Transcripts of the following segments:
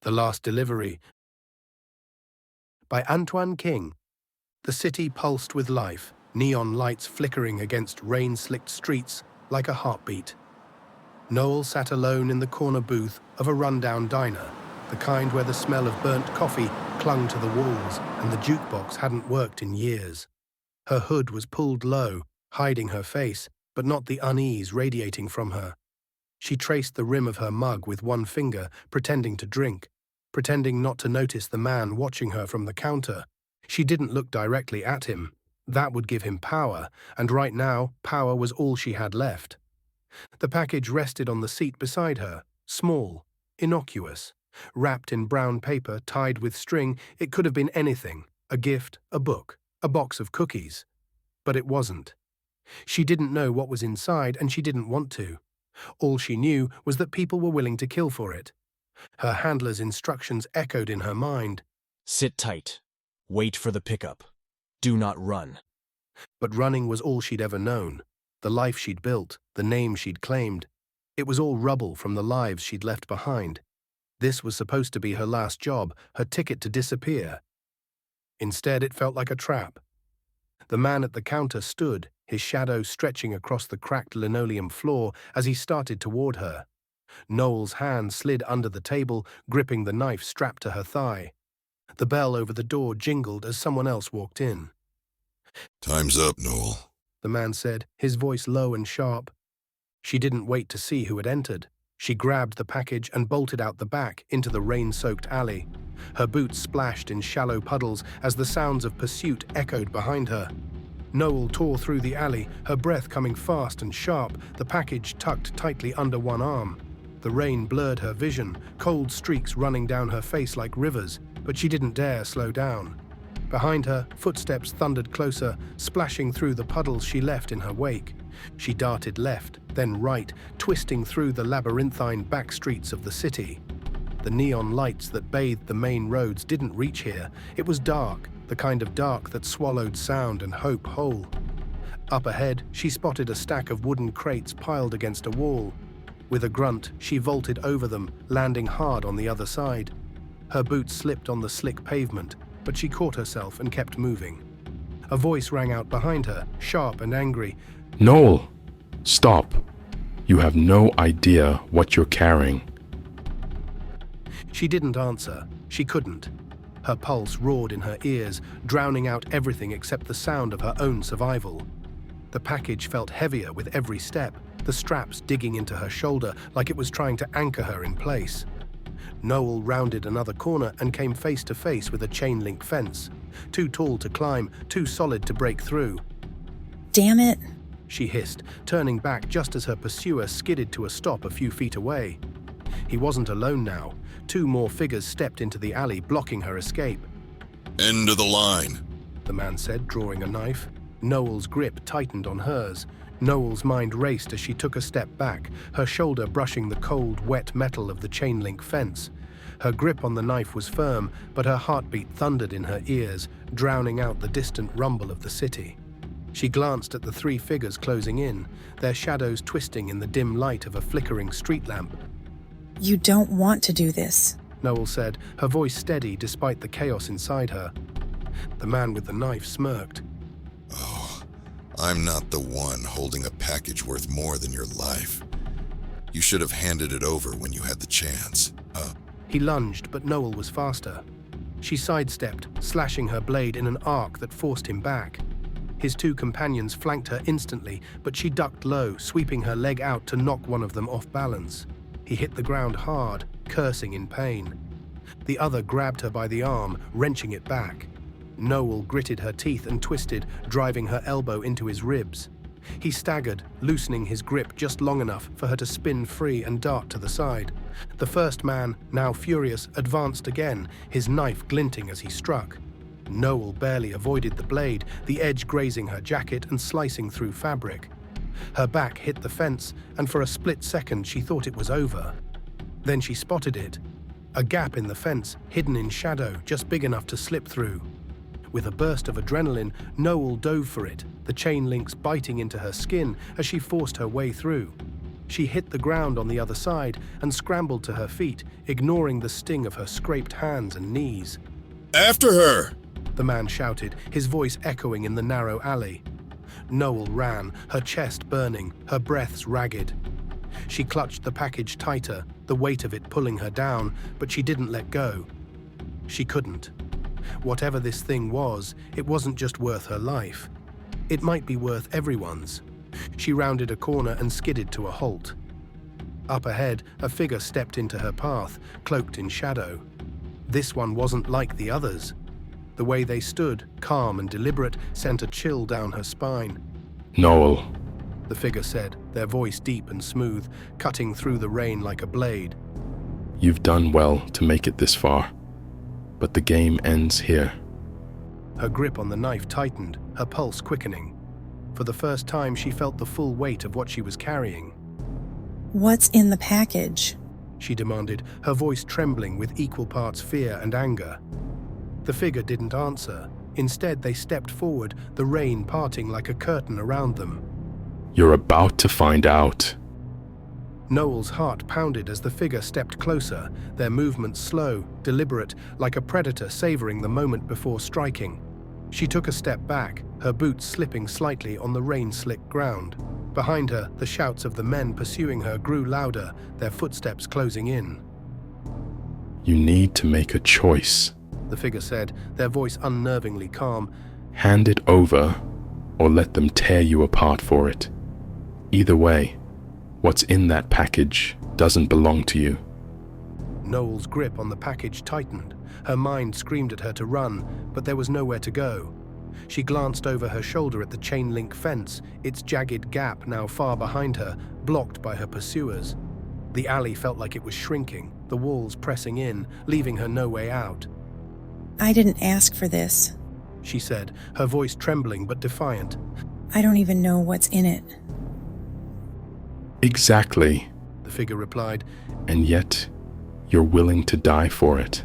The Last Delivery by Antoine King. The city pulsed with life, neon lights flickering against rain-slicked streets like a heartbeat. Noel sat alone in the corner booth of a rundown diner, the kind where the smell of burnt coffee clung to the walls and the jukebox hadn't worked in years. Her hood was pulled low, hiding her face, but not the unease radiating from her. She traced the rim of her mug with one finger, pretending to drink, pretending not to notice the man watching her from the counter. She didn't look directly at him. That would give him power, and right now, power was all she had left. The package rested on the seat beside her, small, innocuous. Wrapped in brown paper, tied with string, it could have been anything, a gift, a book, a box of cookies. But it wasn't. She didn't know what was inside, and she didn't want to. All she knew was that people were willing to kill for it. Her handler's instructions echoed in her mind. Sit tight. Wait for the pickup. Do not run. But running was all she'd ever known. The life she'd built, the name she'd claimed. It was all rubble from the lives she'd left behind. This was supposed to be her last job, her ticket to disappear. Instead, it felt like a trap. The man at the counter stood, his shadow stretching across the cracked linoleum floor as he started toward her. Noel's hand slid under the table, gripping the knife strapped to her thigh. The bell over the door jingled as someone else walked in. "Time's up, Noel," the man said, his voice low and sharp. She didn't wait to see who had entered. She grabbed the package and bolted out the back into the rain-soaked alley. Her boots splashed in shallow puddles as the sounds of pursuit echoed behind her. Noel tore through the alley, her breath coming fast and sharp, the package tucked tightly under one arm. The rain blurred her vision, cold streaks running down her face like rivers, but she didn't dare slow down. Behind her, footsteps thundered closer, splashing through the puddles she left in her wake. She darted left, then right, twisting through the labyrinthine back streets of the city. The neon lights that bathed the main roads didn't reach here. It was dark, the kind of dark that swallowed sound and hope whole. Up ahead, she spotted a stack of wooden crates piled against a wall. With a grunt, she vaulted over them, landing hard on the other side. Her boots slipped on the slick pavement, but she caught herself and kept moving. A voice rang out behind her, sharp and angry. "Noel, stop. You have no idea what you're carrying." She didn't answer. She couldn't. Her pulse roared in her ears, drowning out everything except the sound of her own survival. The package felt heavier with every step, the straps digging into her shoulder like it was trying to anchor her in place. Noel rounded another corner and came face to face with a chain-link fence. Too tall to climb, too solid to break through. "Damn it," she hissed, turning back just as her pursuer skidded to a stop a few feet away. He wasn't alone now. Two more figures stepped into the alley, blocking her escape. "End of the line," the man said, drawing a knife. Noel's grip tightened on hers. Noel's mind raced as she took a step back, her shoulder brushing the cold, wet metal of the chain-link fence. Her grip on the knife was firm, but her heartbeat thundered in her ears, drowning out the distant rumble of the city. She glanced at the three figures closing in, their shadows twisting in the dim light of a flickering street lamp. "You don't want to do this," Noel said, her voice steady despite the chaos inside her. The man with the knife smirked. "Oh, I'm not the one holding a package worth more than your life. You should have handed it over when you had the chance." He lunged, but Noel was faster. She sidestepped, slashing her blade in an arc that forced him back. His two companions flanked her instantly, but she ducked low, sweeping her leg out to knock one of them off balance. He hit the ground hard, cursing in pain. The other grabbed her by the arm, wrenching it back. Noel gritted her teeth and twisted, driving her elbow into his ribs. He staggered, loosening his grip just long enough for her to spin free and dart to the side. The first man, now furious, advanced again, his knife glinting as he struck. Noel barely avoided the blade, the edge grazing her jacket and slicing through fabric. Her back hit the fence, and for a split second she thought it was over. Then she spotted it. A gap in the fence, hidden in shadow, just big enough to slip through. With a burst of adrenaline, Noel dove for it, the chain links biting into her skin as she forced her way through. She hit the ground on the other side and scrambled to her feet, ignoring the sting of her scraped hands and knees. After her! The man shouted, his voice echoing in the narrow alley. Noel ran, her chest burning, her breaths ragged. She clutched the package tighter, the weight of it pulling her down, but she didn't let go. She couldn't. Whatever this thing was, it wasn't just worth her life. It might be worth everyone's. She rounded a corner and skidded to a halt. Up ahead, a figure stepped into her path, cloaked in shadow. This one wasn't like the others. The way they stood, calm and deliberate, sent a chill down her spine. Noel, The figure said, their voice deep and smooth, cutting through the rain like a blade. you've done well to make it this far, but the game ends here. Her grip on the knife tightened, her pulse quickening. For the first time, she felt the full weight of what she was carrying. What's in the package? She demanded, her voice trembling with equal parts fear and anger. The figure didn't answer. Instead, they stepped forward, the rain parting like a curtain around them. You're about to find out. Noel's heart pounded as the figure stepped closer, their movements slow, deliberate, like a predator savoring the moment before striking. She took a step back, her boots slipping slightly on the rain-slick ground. Behind her, the shouts of the men pursuing her grew louder, their footsteps closing in. You need to make a choice. The figure said, their voice unnervingly calm. Hand it over, or let them tear you apart for it. Either way, what's in that package doesn't belong to you. Noel's grip on the package tightened. Her mind screamed at her to run, but there was nowhere to go. She glanced over her shoulder at the chain-link fence, its jagged gap now far behind her, blocked by her pursuers. The alley felt like it was shrinking, the walls pressing in, leaving her no way out. I didn't ask for this. She said, her voice trembling but defiant. I don't even know what's in it. Exactly, The figure replied. and yet you're willing to die for it.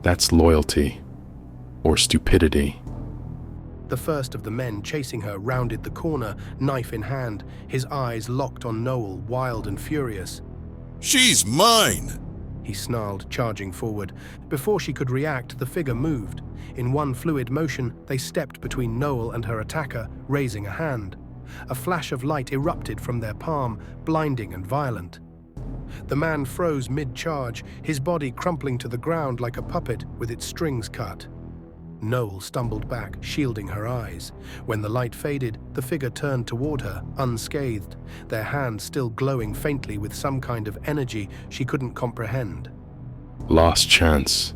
That's loyalty, or stupidity. The first of the men chasing her rounded the corner, knife in hand, his eyes locked on Noel, wild and furious. She's mine! He snarled, charging forward. Before she could react, the figure moved. In one fluid motion, they stepped between Noel and her attacker, raising a hand. A flash of light erupted from their palm, blinding and violent. The man froze mid-charge, his body crumpling to the ground like a puppet with its strings cut. Noel stumbled back, shielding her eyes. When the light faded, the figure turned toward her, unscathed, their hands still glowing faintly with some kind of energy she couldn't comprehend. Last chance.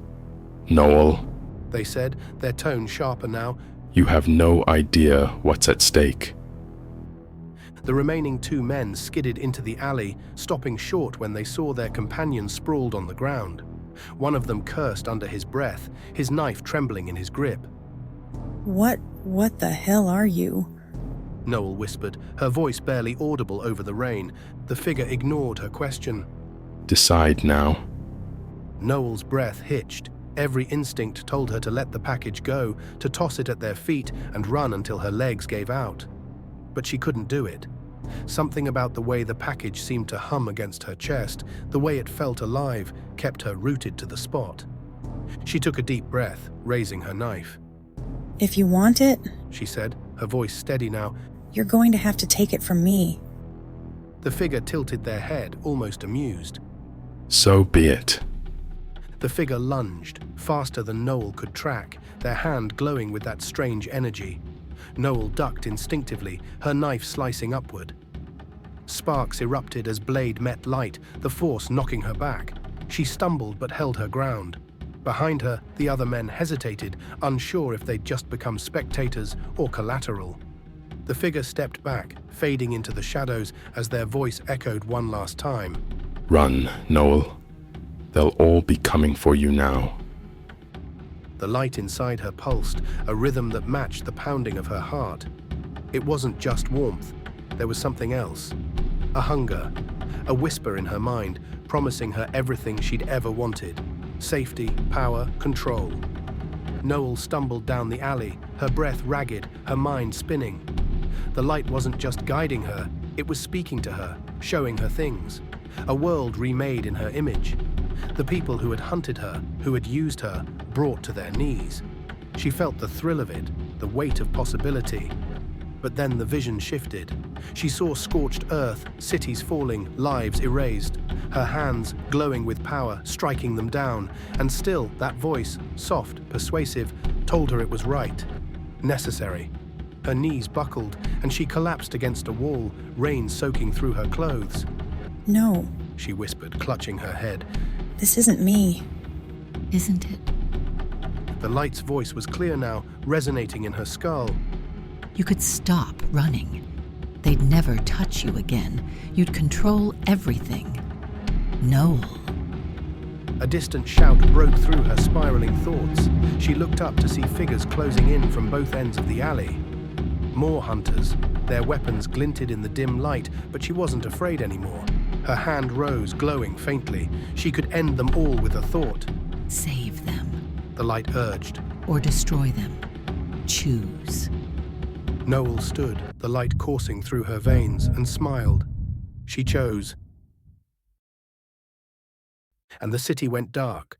Noel, They said, their tone sharper now. you have no idea what's at stake. The remaining two men skidded into the alley, stopping short when they saw their companion sprawled on the ground. One of them cursed under his breath, his knife trembling in his grip. What the hell are you? Noel whispered, her voice barely audible over the rain. The figure ignored her question. Decide now. Noel's breath hitched. Every instinct told her to let the package go, to toss it at their feet and run until her legs gave out. But she couldn't do it. Something about the way the package seemed to hum against her chest, the way it felt alive, kept her rooted to the spot. She took a deep breath, raising her knife. If you want it, She said, her voice steady now. you're going to have to take it from me. The figure tilted their head, almost amused. So be it. The figure lunged, faster than Noel could track, their hand glowing with that strange energy. Noel ducked instinctively, her knife slicing upward. Sparks erupted as blade met light, the force knocking her back. She stumbled but held her ground. Behind her, the other men hesitated, unsure if they'd just become spectators or collateral. The figure stepped back, fading into the shadows as their voice echoed one last time. Run, Noel. They'll all be coming for you now. The light inside her pulsed, a rhythm that matched the pounding of her heart. It wasn't just warmth. There was something else. A hunger. A whisper in her mind, promising her everything she'd ever wanted. Safety, power, control. Noel stumbled down the alley, her breath ragged, her mind spinning. The light wasn't just guiding her, it was speaking to her, showing her things. A world remade in her image. The people who had hunted her, who had used her, brought to their knees. She felt the thrill of it, the weight of possibility. But then the vision shifted. She saw scorched earth, cities falling, lives erased. Her hands, glowing with power, striking them down. And still, that voice, soft, persuasive, told her it was right, necessary. Her knees buckled, and she collapsed against a wall, rain soaking through her clothes. No, She whispered, clutching her head. this isn't me. Isn't it? The light's voice was clear now, resonating in her skull. You could stop running. They'd never touch you again. You'd control everything. Noel. A distant shout broke through her spiraling thoughts. She looked up to see figures closing in from both ends of the alley. More hunters. Their weapons glinted in the dim light, but she wasn't afraid anymore. Her hand rose, glowing faintly. She could end them all with a thought. Save them. The light urged. Or destroy them. Choose. Noel stood, the light coursing through her veins, and smiled. She chose. And the city went dark.